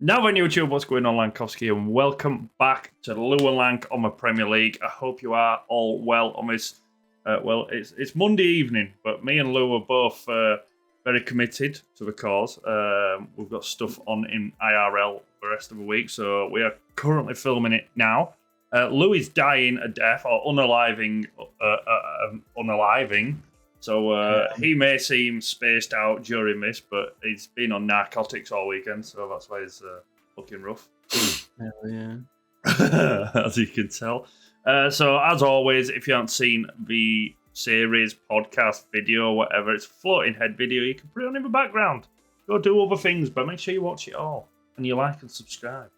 Now on YouTube, what's going on, Lankofski, and welcome back to Lew Lank on the Premier League. I hope you are all well on this. It's Monday evening, but me and Lew are both very committed to the cause. We've got stuff on in IRL the rest of the week, so we are currently filming it now. Lew is dying a death or unaliving. So he may seem spaced out during this, but he's been on narcotics all weekend, so that's why he's looking rough. Hell yeah. As you can tell. So as always, if you haven't seen the series, podcast, video, whatever, it's a floating head video. You can put it on in the background. Go do other things, but make sure you watch it all. And you like and subscribe.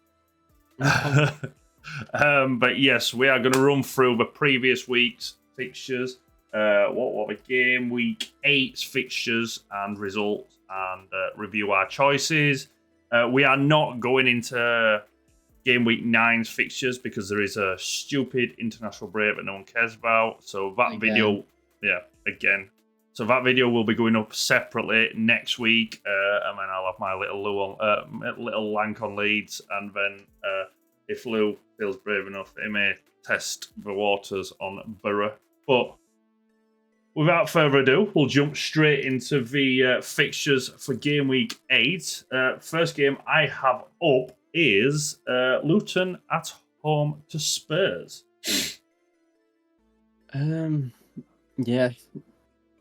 But yes, we are going to run through the previous week's fixtures. What were the game week 8's fixtures and results, and review our choices. We are not going into game week 9's fixtures because there is a stupid international break that no one cares about. So that video, So that video will be going up separately next week, and then I'll have my little Lank on leads, and then if Lew feels brave enough, he may test the waters on Borough. But without further ado, we'll jump straight into the fixtures for game week 8. First game I have up is Luton at home to Spurs. Yeah,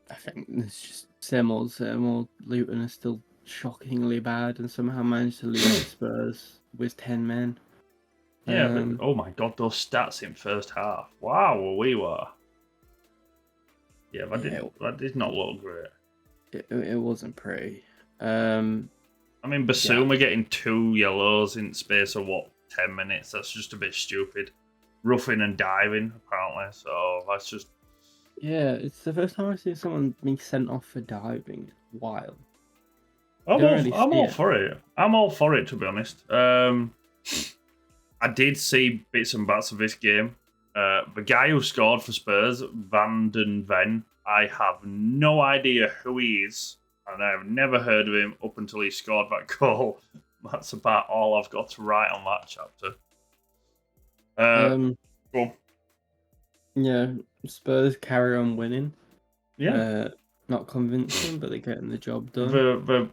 I think it's just same old. Luton are still shockingly bad and somehow managed to lose to Spurs with 10 men. Yeah, but oh my god, those stats in first half. Wow, we were. Yeah, that did not look great. It wasn't pretty. I mean, Basuma getting 2 yellows in space of, 10 minutes? That's just a bit stupid. Roughing and diving, apparently, so that's just... Yeah, it's the first time I've seen someone being sent off for diving in a while. I'm all for it. I'm all for it, to be honest. I did see bits and bats of this game. The guy who scored for Spurs, Van den Ven, I have no idea who he is, and I've never heard of him up until he scored that goal. That's about all I've got to write on that chapter. Go on. Yeah, Spurs carry on winning. Yeah. Not convincing, but they're getting the job done. The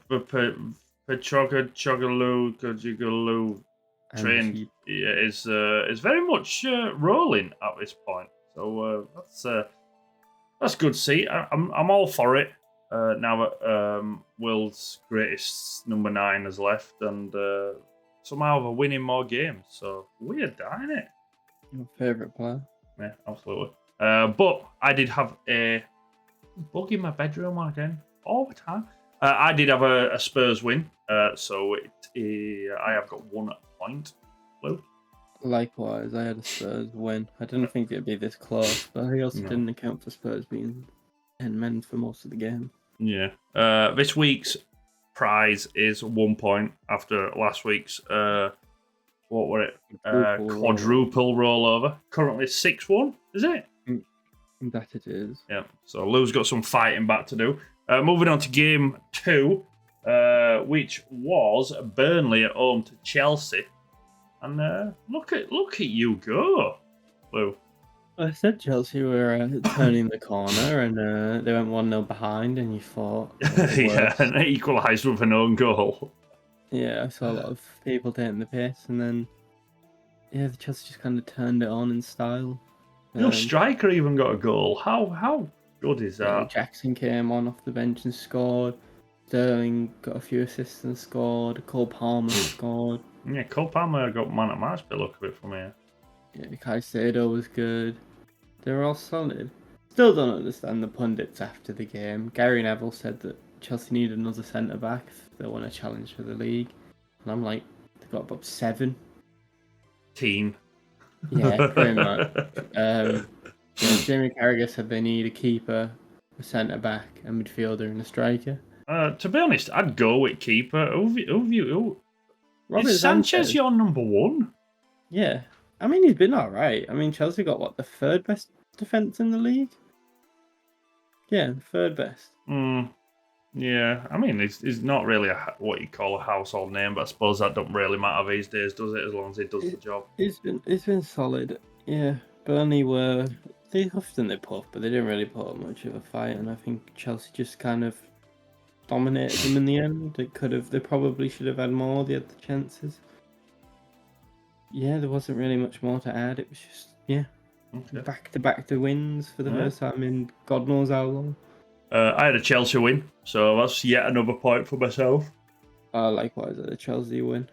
Gigalu train is very much rolling at this point, so that's good to see. I'm all for it now that world's greatest number 9 has left, and somehow they're winning more games. So weird, ain't it? Your favourite player? Yeah, absolutely. But I did have a bug in my bedroom again all the time. I did have a Spurs win, so I have got 1 point. Lew? Likewise, I had a Spurs win. I didn't think it'd be this close, but I also didn't account for Spurs being 10 men for most of the game. Yeah. This week's prize is 1 point after last week's what were it? Quadruple rollover. Currently 6-1, is it? That it is. Yeah. So Lew's got some fighting back to do. Moving on to game 2, which was Burnley at home to Chelsea. And look at you go, Lew. I said Chelsea were turning the corner, and they went 1-0 behind, and you thought... yeah, and they equalised with an own goal. Yeah, I saw a lot of people taking the piss, and then... Yeah, the Chelsea just kind of turned it on in style. Your striker even got a goal. How good is that? Jackson came on off the bench and scored. Sterling got a few assists and scored. Cole Palmer scored. Yeah, Cole Palmer got man at match by the look of it from here. Yeah, Caicedo was good. They were all solid. Still don't understand the pundits after the game. Gary Neville said that Chelsea need another centre-back if they want a challenge for the league. And I'm like, they've got about 7. Team. Yeah, pretty much. Jamie Carragher said they need a keeper, a centre-back, a midfielder and a striker. To be honest, I'd go with keeper. Is Sanchez your number 1? Yeah. I mean, he's been alright. I mean, Chelsea got, the 3rd best defence in the league? Yeah, the 3rd best. Yeah, I mean, he's not really what you call a household name, but I suppose that don't really matter these days, does it? As long as he does the job. It's been solid. Yeah, Burnley they often they put up, but they didn't really put up much of a fight, and I think Chelsea just kind of dominated them in the end. They probably should have had more. They had the chances. Yeah, there wasn't really much more to add. It was just back to back to wins for the first time in God knows how long. I had a Chelsea win, so that's yet another point for myself. Likewise, a Chelsea win.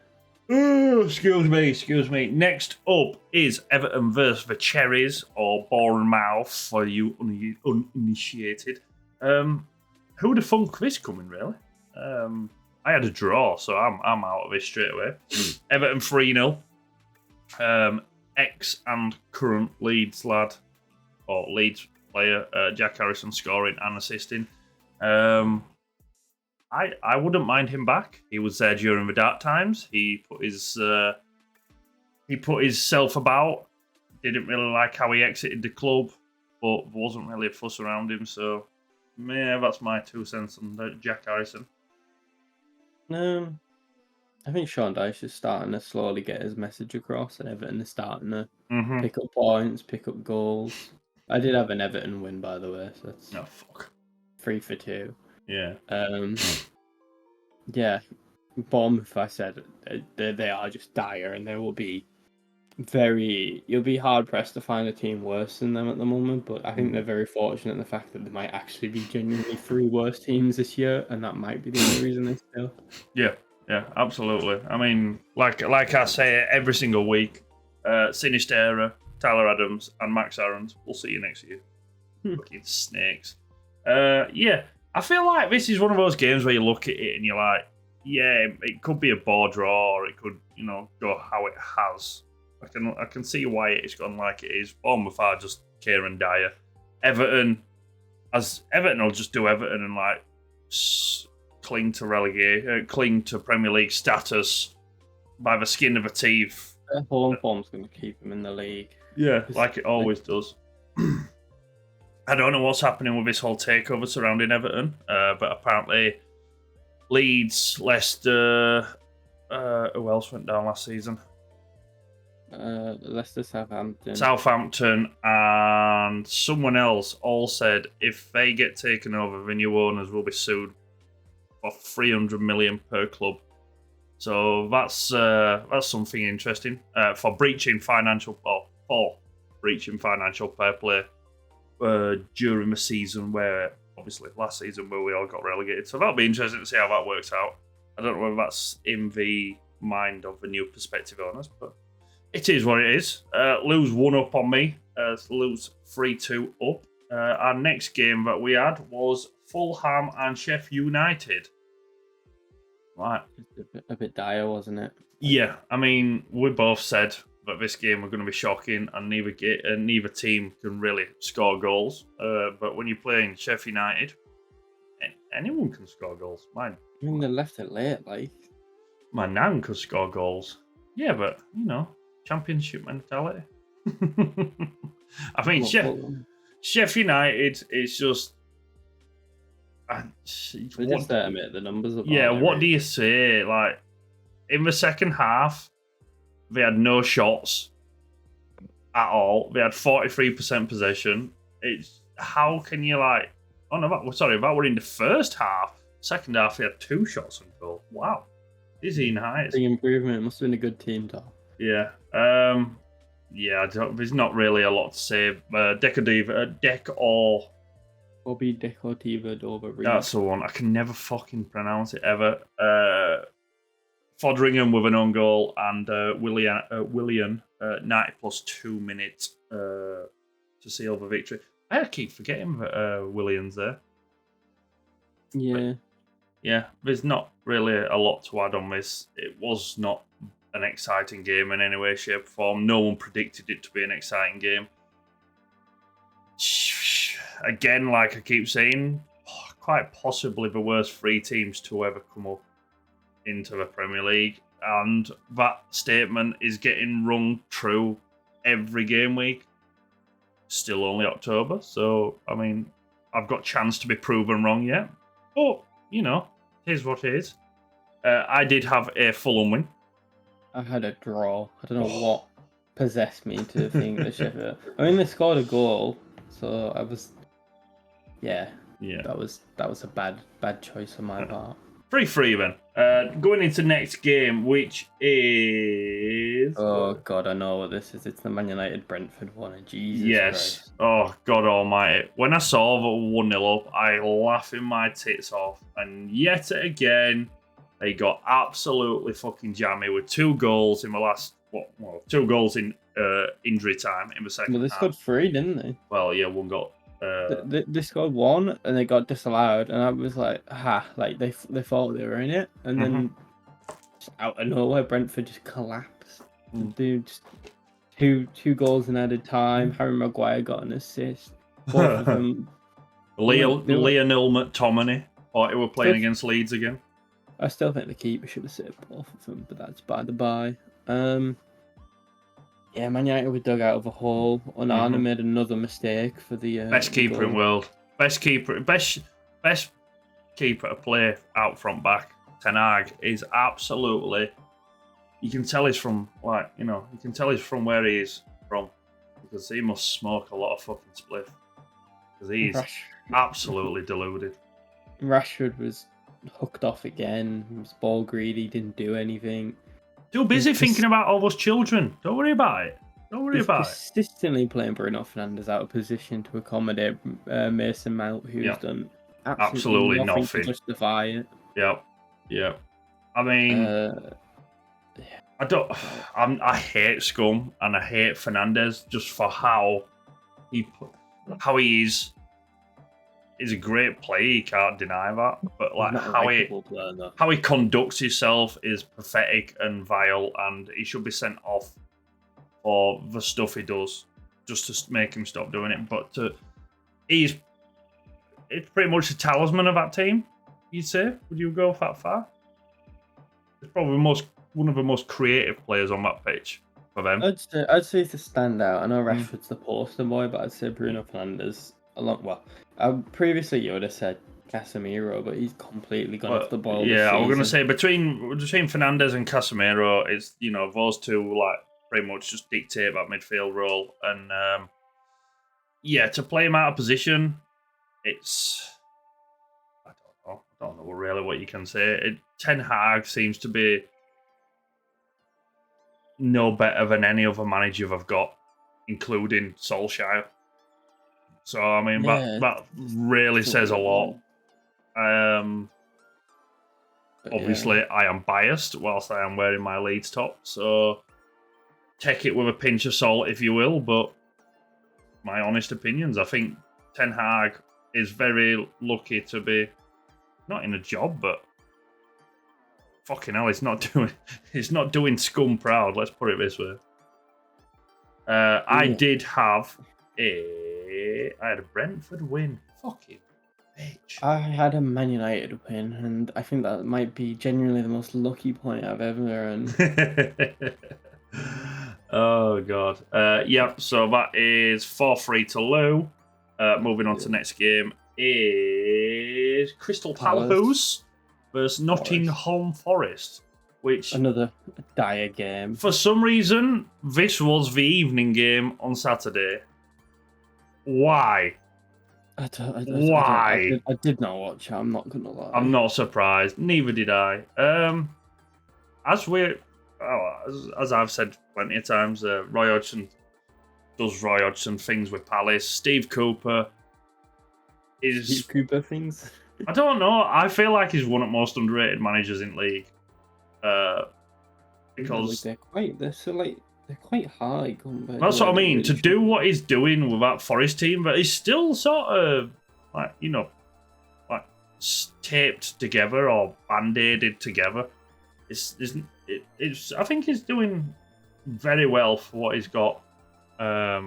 Oh, excuse me. Next up is Everton versus the Cherries, or Bournemouth for you uninitiated. Who the funk this coming, really? I had a draw, so I'm out of this straight away. Everton 3-0. Ex and current Leeds lad, or Leeds player, Jack Harrison scoring and assisting. I wouldn't mind him back. He was there during the dark times. He put himself about. Didn't really like how he exited the club, but wasn't really a fuss around him. So, yeah, that's my 2 cents on Jack Harrison. I think Sean Dyche is starting to slowly get his message across, and Everton is starting to pick up points, pick up goals. I did have an Everton win, by the way, so that's 3 for 2. Yeah. Yeah. Bournemouth, I said, they are just dire, and you'll be hard pressed to find a team worse than them at the moment. But I think they're very fortunate in the fact that there might actually be genuinely 3 worse teams this year, and that might be the only reason they still. Yeah, absolutely. I mean, like I say every single week, Sinistera, Tyler Adams, and Max Aarons. We'll see you next year. Fucking snakes. Yeah, I feel like this is one of those games where you look at it and you're like, yeah, it could be a bore draw, or it could, go how it has. I can see why it's gone like it is. Bournemouth are just Kieran Dyer. Everton will just do Everton and like cling to Premier League status by the skin of their teeth. Their home form's going to keep them in the league. Yeah, like it always does. I don't know what's happening with this whole takeover surrounding Everton, but apparently Leeds, Leicester, who else went down last season? Leicester, Southampton, and someone else all said if they get taken over, the new owners will be sued for 300 million per club. So that's something interesting for breaching financial fair play during the season where, obviously, last season where we all got relegated. So that'll be interesting to see how that works out. I don't know whether that's in the mind of the new prospective owners, but it is what it is. Lew's 1 up on me. Lew's 3-2 up. Our next game that we had was Fulham and Sheffield United. Right. A bit dire, wasn't it? Yeah, I mean, we both said that this game was going to be shocking, and neither team can really score goals. But when you're playing Sheffield United, anyone can score goals. I mean, they left it late, like. My nan could score goals. Yeah, but, championship mentality. I mean, Sheffield United is just... They just there to make the numbers up. Yeah, what do you say? Like, in the second half, they had no shots at all. They had 43% possession. How can you that were in the first half. Second half, they had 2 shots on goal. Wow. Dizzying heights. The improvement. It must have been a good team, though. Yeah. There's not really a lot to say. Bobby Decortiva Dover. That's the one. I can never fucking pronounce it ever. Fodringham with an own goal, and Willian 90 plus 2 minutes to seal the victory. I keep forgetting that Willian's there. Yeah. But, yeah, there's not really a lot to add on this. It was not an exciting game in any way, shape, or form. No one predicted it to be an exciting game. Again, like I keep saying, quite possibly the worst 3 teams to ever come up into the Premier League. And that statement is getting rung true every game week. Still only October, so, I mean, I've got chance to be proven wrong yet. But you know, here's what it is. I did have a Fulham win. I had a draw. I don't know what possessed me to think that Sheffield. I mean, they scored a goal, so I was. Yeah. That was a bad choice on my part. 3-3 then. Going into next game, which is... Oh God, I know what this is. It's the Man United Brentford one. Jesus Christ. Oh God Almighty! When I saw the 1-0 up, I laughing my tits off, and yet again, they got absolutely fucking jammy with 2 goals in the last. Well, 2 goals in injury time in the second. Well, they scored 3, didn't they? Well, yeah, 1 goal. They scored 1 and they got disallowed, and I was like, like they thought they were in it, and then just out of nowhere, Brentford just collapsed. Dude, just two goals in added time. Harry Maguire got an assist. Both of them. Lionel McTominay thought he were playing against Leeds again. I still think the keeper should have saved both of them, but that's by the by. Yeah, Man United were dug out of a hole. Onana made another mistake for the best keeper in the world. Best keeper to play out front back. Ten Hag is absolutely. You can tell he's from you can tell he's from where he is from, because he must smoke a lot of fucking spliff. Because he's absolutely deluded. Rashford was hooked off again. He was ball greedy. Didn't do anything. Too busy thinking about all those children. Don't worry about it. Consistently playing Bruno Fernandes out of position to accommodate Mason Mount, who's done absolutely nothing to justify it. Yep. I mean, I hate Scum and I hate Fernandes just for how he is. He's a great player, you can't deny that. But how he conducts himself is pathetic and vile, and he should be sent off for the stuff he does, just to make him stop doing it. But it's pretty much the talisman of that team, you'd say? Would you go that far? It's probably one of the most creative players on that pitch for them. I'd say it's a standout. I know Rashford's the poster boy, but I'd say Bruno Fernandes. Previously you would have said Casemiro, but he's completely gone off the ball. Yeah, I was going to say between Fernandes and Casemiro, it's those two pretty much just dictate that midfield role, and to play him out of position, it's I don't know really what you can say. Ten Hag seems to be no better than any other manager they've got, including Solskjaer. So, I mean, that really says a lot. Obviously, I am biased whilst I am wearing my Leeds top, so take it with a pinch of salt, if you will, but my honest opinions, I think Ten Hag is very lucky to be not in a job, but fucking hell, he's not doing Scum proud, let's put it this way. I had a Brentford win. Fucking bitch. I had a Man United win, and I think that might be genuinely the most lucky point I've ever earned. Oh, God. So that is 4-3 to Lew. Moving on to the next game is Crystal Palace versus Nottingham Forest. Which another dire game. For some reason, this was the evening game on Saturday. Why? Why? I did not watch it, I'm not going to lie. I'm not surprised. Neither did I. As I've said plenty of times, Roy Hodgson does Roy Hodgson things with Palace. Steve Cooper things? I don't know. I feel like he's one of the most underrated managers in the league. Because they're quite high. That's what I mean. To do what he's doing with that Forest team, but he's still sort of taped together or band-aided together. I think he's doing very well for what he's got. By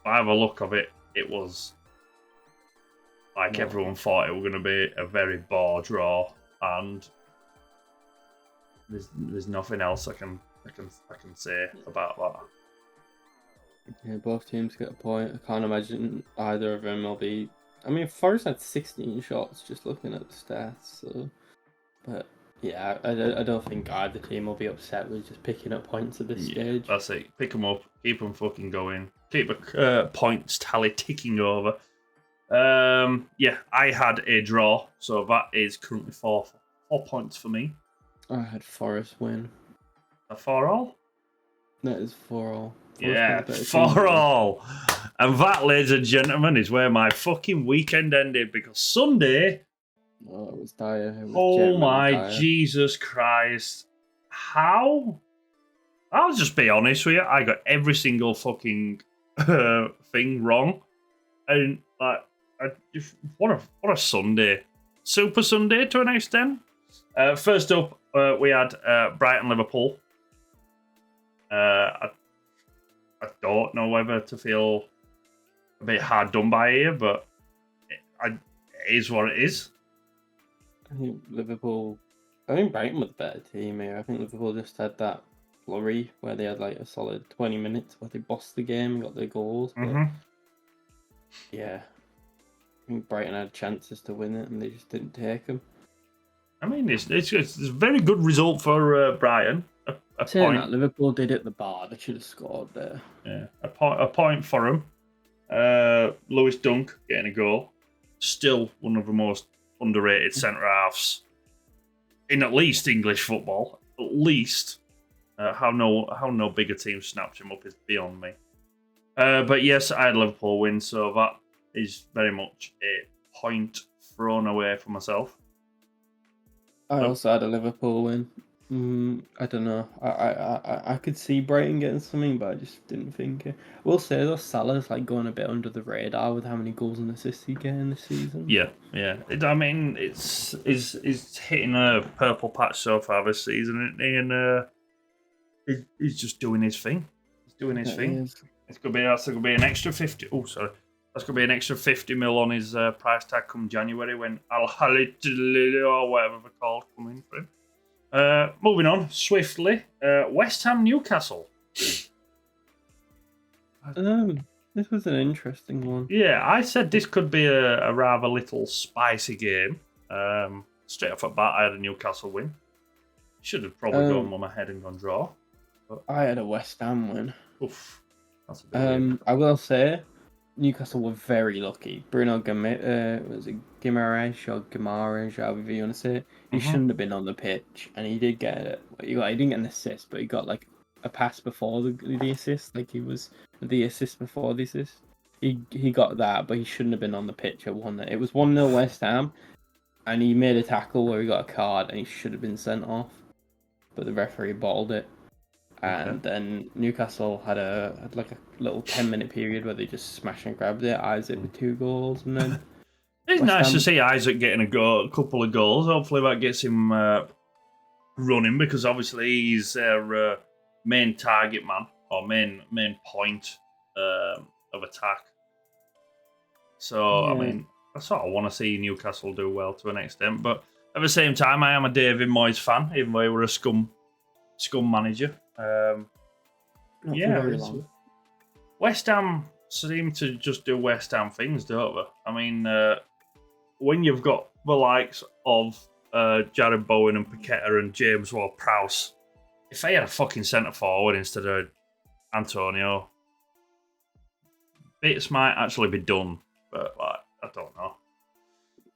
the look of it, it was everyone thought it was going to be a very bore draw, and there's nothing else I can say about that. Yeah, both teams get a point. I can't imagine either of them will be I mean, Forest had 16 shots just looking at the stats. So, but yeah, I don't think either team will be upset with just picking up points at this stage. That's it. Pick them up, keep them fucking going, keep a points tally ticking over. Yeah, I had a draw, so that is currently 4 points for me. I had Forest win. A 4-all? That is 4-all. Yeah, 4-all. And that, ladies and gentlemen, is where my fucking weekend ended, because Sunday... Oh, it was dire. It was oh my dire. Jesus Christ. How? I'll just be honest with you. I got every single fucking thing wrong. And, like, what a Sunday. Super Sunday to an extent. First up, we had Brighton Liverpool. I don't know whether to feel a bit hard done by here, but it is what it is. I think Brighton was a better team here. I think Liverpool just had that flurry where they had like a solid 20 minutes where they bossed the game and got their goals. But yeah, I think Brighton had chances to win it and they just didn't take them. I mean, it's a very good result for Brighton. A Saying point. that, Liverpool did at the bar. They should have scored there. Yeah, a point for him. Lewis Dunk getting a goal. Still one of the most underrated centre halves in at least English football. At least how no bigger team snapped him up is beyond me. But yes, I had Liverpool win, so that is very much a point thrown away for myself. I also had a Liverpool win. I don't know. I could see Brighton getting something, but I just didn't think it. We'll say though, Salah's like going a bit under the radar with how many goals and assists he's getting this season. Yeah. I mean, it's hitting a purple patch so far this season, isn't he? And he's just doing his thing. He's doing his thing. That's gonna be an extra 50. Oh, sorry. That's going to be an extra 50 mil on his price tag come January when Al Khalid or whatever they're called come in for him. Moving on swiftly, West Ham Newcastle. This was an interesting one. Yeah, I said this could be a rather little spicy game. Straight off the bat, I had a Newcastle win. Should have probably gone on my head and gone draw. But... I had a West Ham win. Oof, that's a bit weird. I will say, Newcastle were very lucky. Bruno Guimaraes or Guimaraes, however you want to say it. He shouldn't have been on the pitch, and he did get it. He didn't get an assist, but he got like a pass before the assist. Like he was the assist before the assist. He got that, but he shouldn't have been on the pitch at 1-0. It was 1-0 West Ham, and he made a tackle where he got a card, and he should have been sent off, but the referee bottled it. And then Newcastle had like a little 10-minute period where they just smashed and grabbed it. Isaac with 2 goals, and then it's nice to see Isaac getting a couple of goals. Hopefully that gets him running, because obviously he's their main target man or main point of attack. So I mean, that's what I want to see Newcastle do well to an extent. But at the same time, I am a David Moyes fan, even though he were a scum manager. West Ham seem to just do West Ham things, don't they? I mean, when you've got the likes of Jared Bowen and Paqueta and James Ward-Prowse, if they had a fucking centre forward instead of Antonio, bits might actually be done. But like, I don't know.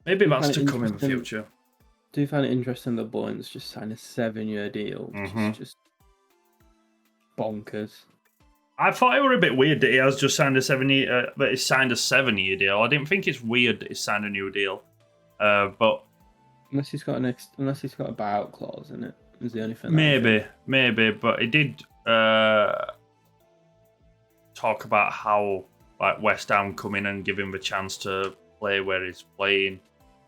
Maybe that's to come in the future. Do you find it interesting that Bowen's just signed a 7-year deal? Which is just bonkers. I thought it were a bit weird that he has just signed a 7-year deal. I didn't think it's weird that he signed a new deal. But unless he's got a buyout clause in it, is the only thing. Maybe, but he did talk about how like West Ham come in and give him the chance to play where he's playing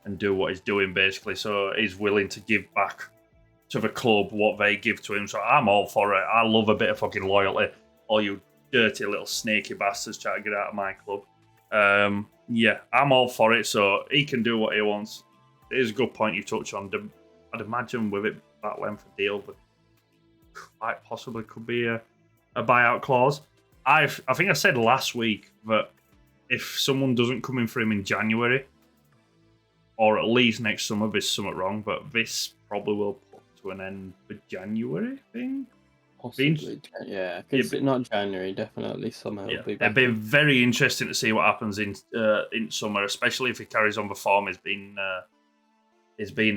and do what he's doing, basically. So he's willing to give back to the club what they give to him. So I'm all for it. I love a bit of fucking loyalty. All you dirty little snaky bastards trying to get out of my club. Yeah, I'm all for it. So he can do what he wants. It is a good point you touch on. I'd imagine with it that length of deal, but quite possibly could be a buyout clause. I think I said last week that if someone doesn't come in for him in January, or at least next summer, there's something wrong. But this probably will put to an end for January, I think. Possibly, yeah. Because not January, definitely summer. Yeah, it'd be very interesting to see what happens in summer, especially if he carries on the form he's been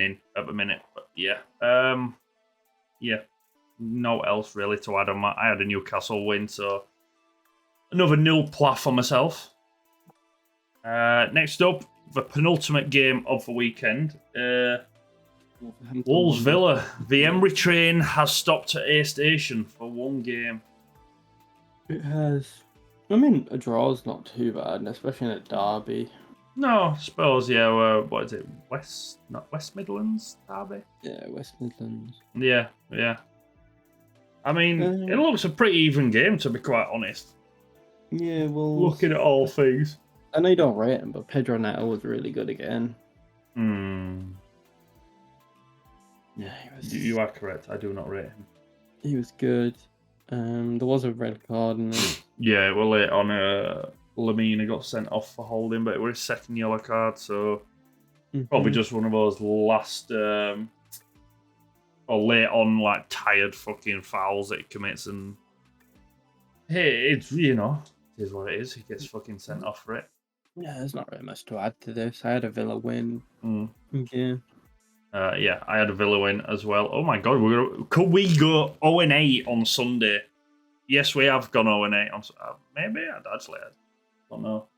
in at the minute. But yeah, no else really to add on that. I had a Newcastle win, so another nil pla for myself. Next up, the penultimate game of the weekend. Wolves Villa. The Emery train has stopped at A Station for one game. It has. I mean, a draw's not too bad, and especially in a derby. No, I suppose, yeah. What is it? West Midlands derby? Yeah, West Midlands. Yeah. I mean, it looks a pretty even game, to be quite honest. Yeah, well... Looking at all things. I know you don't rate him, but Pedro Neto was really good again. Yeah, he was... You are correct. I do not rate him. He was good. There was a red card in it. Yeah, well, late on, Lamina got sent off for holding, but it was his second yellow card, so probably just one of those last, or late on, like, tired fucking fouls that he commits, and hey, it's, it is what it is. He gets fucking sent off for it. Yeah, there's not really much to add to this. I had a Villa win. Yeah. Yeah, I had a Villa win as well. Oh my god, could we go 0-8 on Sunday? Yes, we have gone 0-8 on maybe I don't know.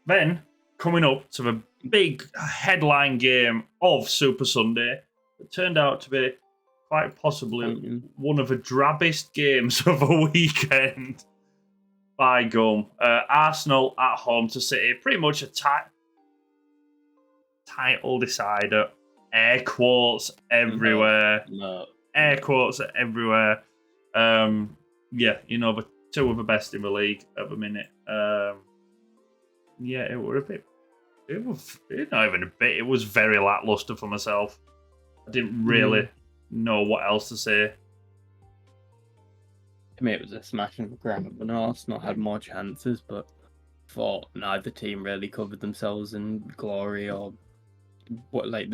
Then coming up to the big headline game of Super Sunday, it turned out to be quite possibly one of the drabbest games of a weekend. By gum, Arsenal at home to City, pretty much a title decider. Air quotes everywhere. No. Air quotes everywhere. Yeah, the two of the best in the league at the minute. Yeah, it was a bit. It was not even a bit. It was very lackluster for myself. I didn't really know what else to say. To me, it was a smash and grab. And Arsenal had more chances, but thought neither team really covered themselves in glory or what. Like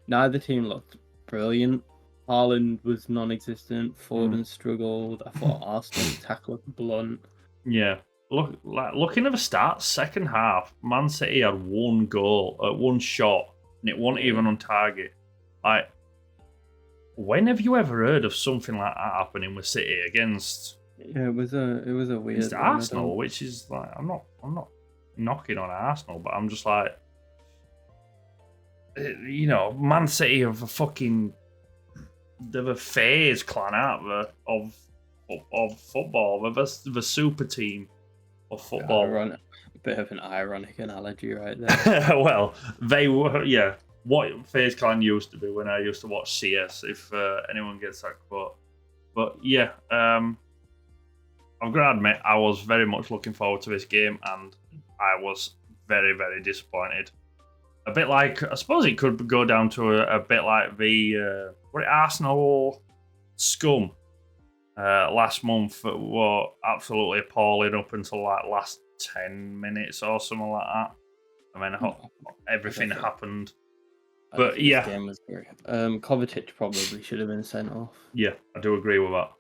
neither team looked brilliant. Haaland was non-existent. Foden struggled. I thought Arsenal's tackle was blunt. Yeah, looking at the stats, second half, Man City had one goal, one shot, and it wasn't even on target. Like, when have you ever heard of something like that happening with City against? Yeah, it was a weird. It's Arsenal, which is like I'm not knocking on Arsenal, but I'm just like, Man City have they're a phase clan out of football. They're the super team of football. A bit of an ironic analogy right there. Well, they were, yeah. What FaZe Clan used to be when I used to watch CS, if anyone gets that quote. But yeah, I'm going to admit I was very much looking forward to this game, and I was very, very disappointed. A bit like, I suppose it could go down to a bit like the Arsenal scum last month that were absolutely appalling up until like last 10 minutes or something like that. And then everything happened. But yeah, this game was great. Kovacic probably should have been sent off. Yeah, I do agree with that.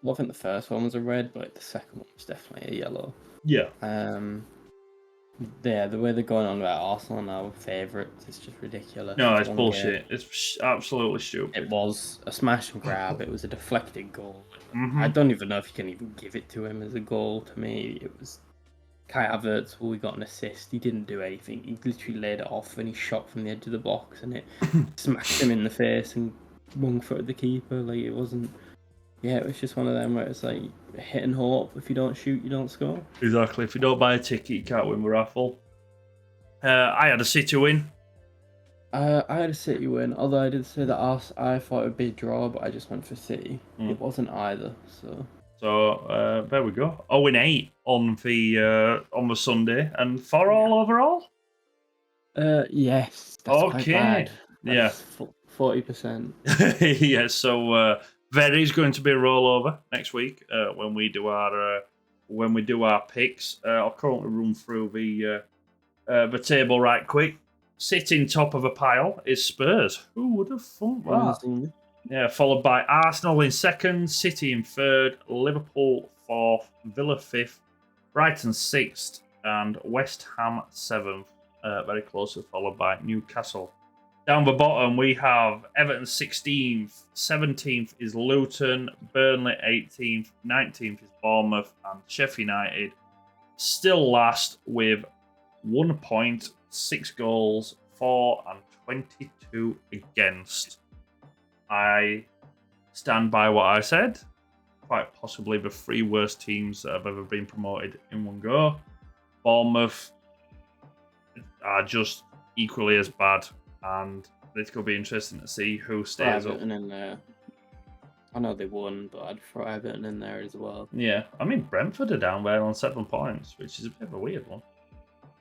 Well, I think the first one was a red, but the second one was definitely a yellow. Yeah. Yeah, the way they're going on about Arsenal now, favourites, it's just ridiculous. No, it's bullshit. It's absolutely stupid. It was a smash and grab. It was a deflected goal. I don't even know if you can even give it to him as a goal. To me, it was Kai Havertz. Well, we got an assist. He didn't do anything. He literally laid it off and he shot from the edge of the box and it smacked him in the face and wrong-footed the keeper. Like, it wasn't. Yeah, it was just one of them where it's like hit and hope. If you don't shoot, you don't score. Exactly. If you don't buy a ticket, you can't win the raffle. I had a City win. I had a City win, although I did say that I thought it would be a draw, but I just went for City. It wasn't either, so... So, there we go. 0-8 on the Sunday, and 4 all overall? Yes. That's quite bad. That's 40%. Yeah, so... there is going to be a rollover next week when we do our when we do our picks. I'll currently run through the table right quick. Sitting top of a pile is Spurs. Who would have thought that? Yeah, followed by Arsenal in second, City in third, Liverpool fourth, Villa fifth, Brighton sixth, and West Ham seventh. Very closely followed by Newcastle. Down the bottom, we have Everton 16th, 17th is Luton, Burnley 18th, 19th is Bournemouth, and Sheffield United still last with 1 point, 6 goals, 4 and 22 against. I stand by what I said. Quite possibly the 3 worst teams that have ever been promoted in one go. Bournemouth are just equally as bad, and it's going to be interesting to see who stays up. In there. I know they won, but I'd throw Everton in there as well. Yeah, I mean Brentford are down there on 7 points, which is a bit of a weird one.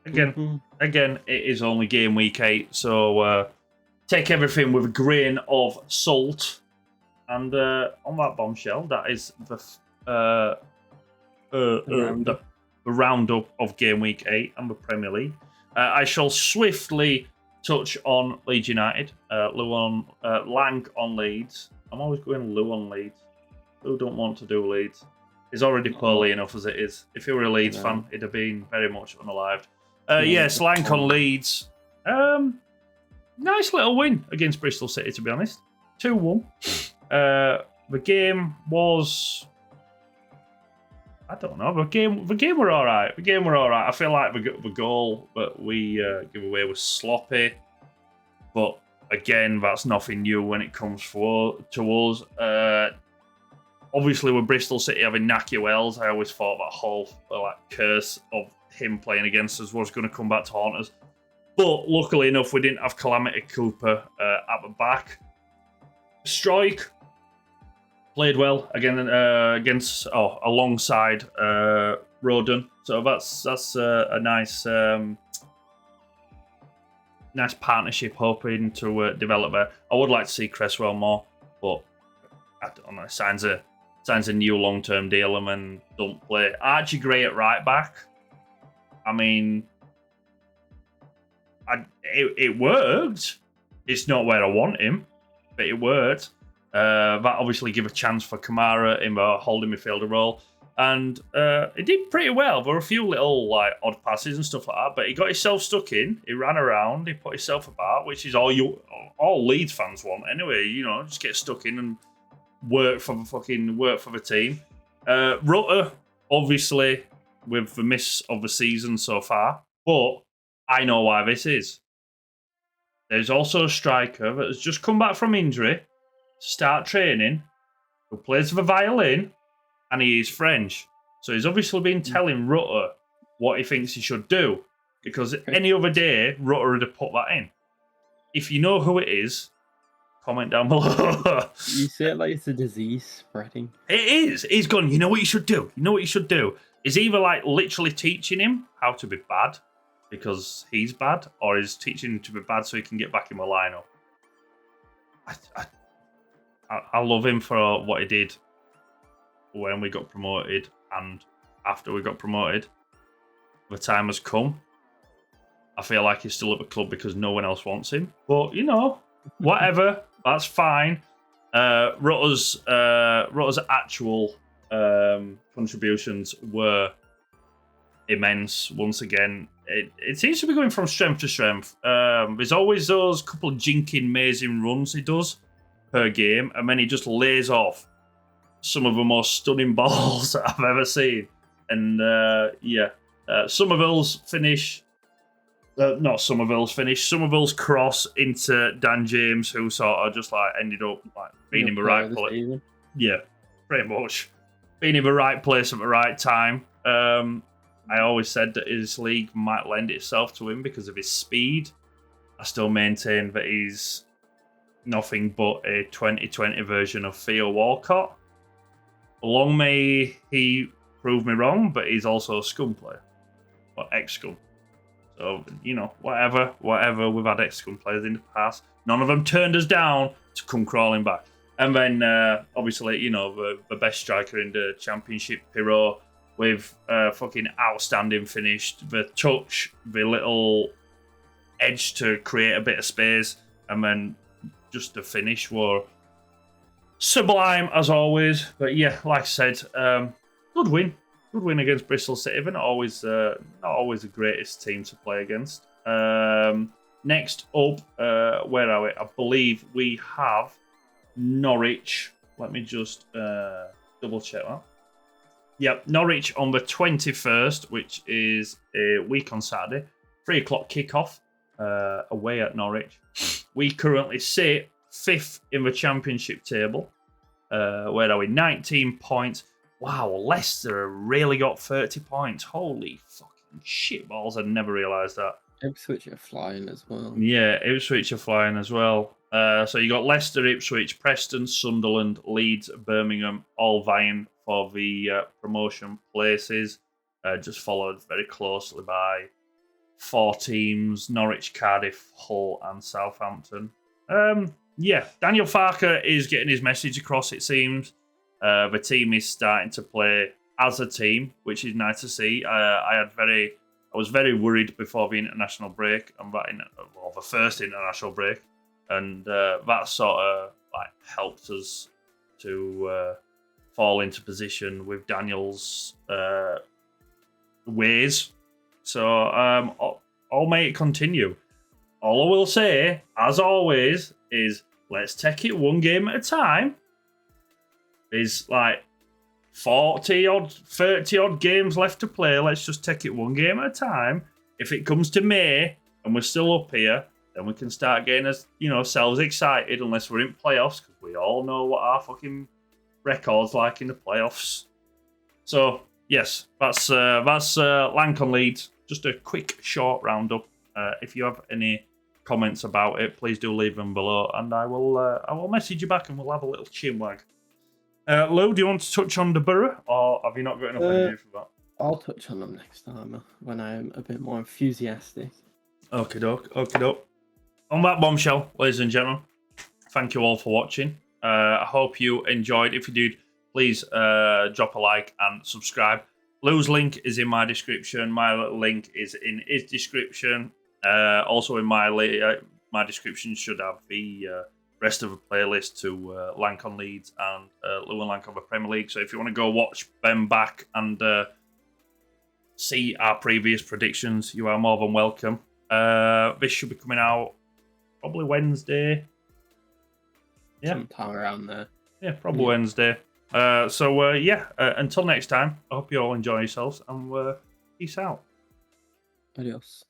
Again, it is only game week 8, so take everything with a grain of salt. And on that bombshell, that is the roundup of game week 8 and the Premier League. I shall swiftly touch on Leeds United. Lew Lank on Leeds. I'm always going Lew on Leeds. Lew don't want to do Leeds. He's already poorly enough as it is. If he were a Leeds fan, he'd have been very much unalived. Yes, Lank on Leeds. Nice little win against Bristol City, to be honest. 2-1. The game was... I don't know. The game were all right. I feel like the goal that we give away was sloppy. But again, that's nothing new when it comes to us. Obviously, with Bristol City having Naki Wells, I always thought that whole curse of him playing against us was going to come back to haunt us. But luckily enough, we didn't have Calamity Cooper at the back. Strike played well again alongside Roden. So that's a nice nice partnership, hoping to develop there. I would like to see Cresswell more, but I don't know. Signs a new long-term deal and then don't play. Archie Gray at right back. I mean, it worked. It's not where I want him, but it worked. That obviously give a chance for Kamara in the holding midfielder role. And it did pretty well. There were a few little odd passes and stuff like that, but he got himself stuck in. He ran around. He put himself about, which is all Leeds fans want anyway. Just get stuck in and work for the team. Rutter, obviously, with the miss of the season so far, but I know why this is. There's also a striker that has just come back from injury, start training, who plays the violin, and he is French. So he's obviously been telling Rutter what he thinks he should do, because any other day, Rutter would have put that in. If you know who it is, comment down below. You say it like it's a disease spreading. It is. He's gone, you know what you should do? Is either literally teaching him how to be bad because he's bad, or is teaching him to be bad so he can get back in the lineup. I love him for what he did when we got promoted and after we got promoted. The time has come. I feel like he's still at the club because no one else wants him. But, whatever. That's fine. Rutter's actual contributions were immense. Once again, it seems to be going from strength to strength. There's always those couple of jinking, amazing runs he does per game, and then he just lays off some of the most stunning balls that I've ever seen. And Somerville's finish. Not Somerville's finish. Somerville's cross into Dan James, who sort of just ended up being in the right place. Yeah, pretty much being in the right place at the right time. I always said that his league might lend itself to him because of his speed. I still maintain that he's nothing but a 2020 version of Theo Walcott. Long may he prove me wrong, but he's also a scum player, or ex-scum. So, whatever. We've had ex-scum players in the past. None of them turned us down to come crawling back. And then, obviously, the best striker in the championship, Pirot, with fucking outstanding finish. The touch, the little edge to create a bit of space, and then just the finish were sublime as always. But yeah, like I said, good win. Good win against Bristol City. They're not always the greatest team to play against. Next up, where are we? I believe we have Norwich. Let me just double check that. Yep, Norwich on the 21st, which is a week on Saturday. 3 o'clock kickoff away at Norwich. We currently sit 5th in the championship table. Where are we? 19 points. Wow, Leicester really got 30 points. Holy fucking shitballs. I never realised that. Ipswich are flying as well. Yeah, Ipswich are flying as well. So you got Leicester, Ipswich, Preston, Sunderland, Leeds, Birmingham, all vying for the promotion places. Just followed very closely by 4 teams: Norwich, Cardiff, Hull, and Southampton. Yeah, Daniel Farker is getting his message across, it seems. The team is starting to play as a team, which is nice to see. I was very worried before the international break, and the first international break, and that sort of like helped us to fall into position with Daniel's ways. So all may it continue. All I will say, as always, is let's take it one game at a time. There's like 30 odd games left to play. Let's just take it one game at a time. If it comes to May and we're still up here, then we can start getting ourselves excited, unless we're in playoffs, because we all know what our fucking record's like in the playoffs. So yes, that's Lank On Leeds. Just a quick short roundup. If you have any comments about it, please do leave them below, and I will message you back and we'll have a little chinwag. Lou, do you want to touch on the Borough, or have you not got enough energy for that? I'll touch on them next time when I am a bit more enthusiastic. Okie doke. On that bombshell, ladies and gentlemen, thank you all for watching. I hope you enjoyed. If you did, please drop a like and subscribe. Lou's link is in my description. My little link is in his description. Also in my description should have the rest of the playlist to Lank On Leeds and Lew Lank On the Premier League. So if you want to go watch them back and see our previous predictions, you are more than welcome. This should be coming out probably Wednesday. Yeah, sometime around there. Yeah, probably Wednesday. Until next time, I hope you all enjoy yourselves, and peace out. Adios.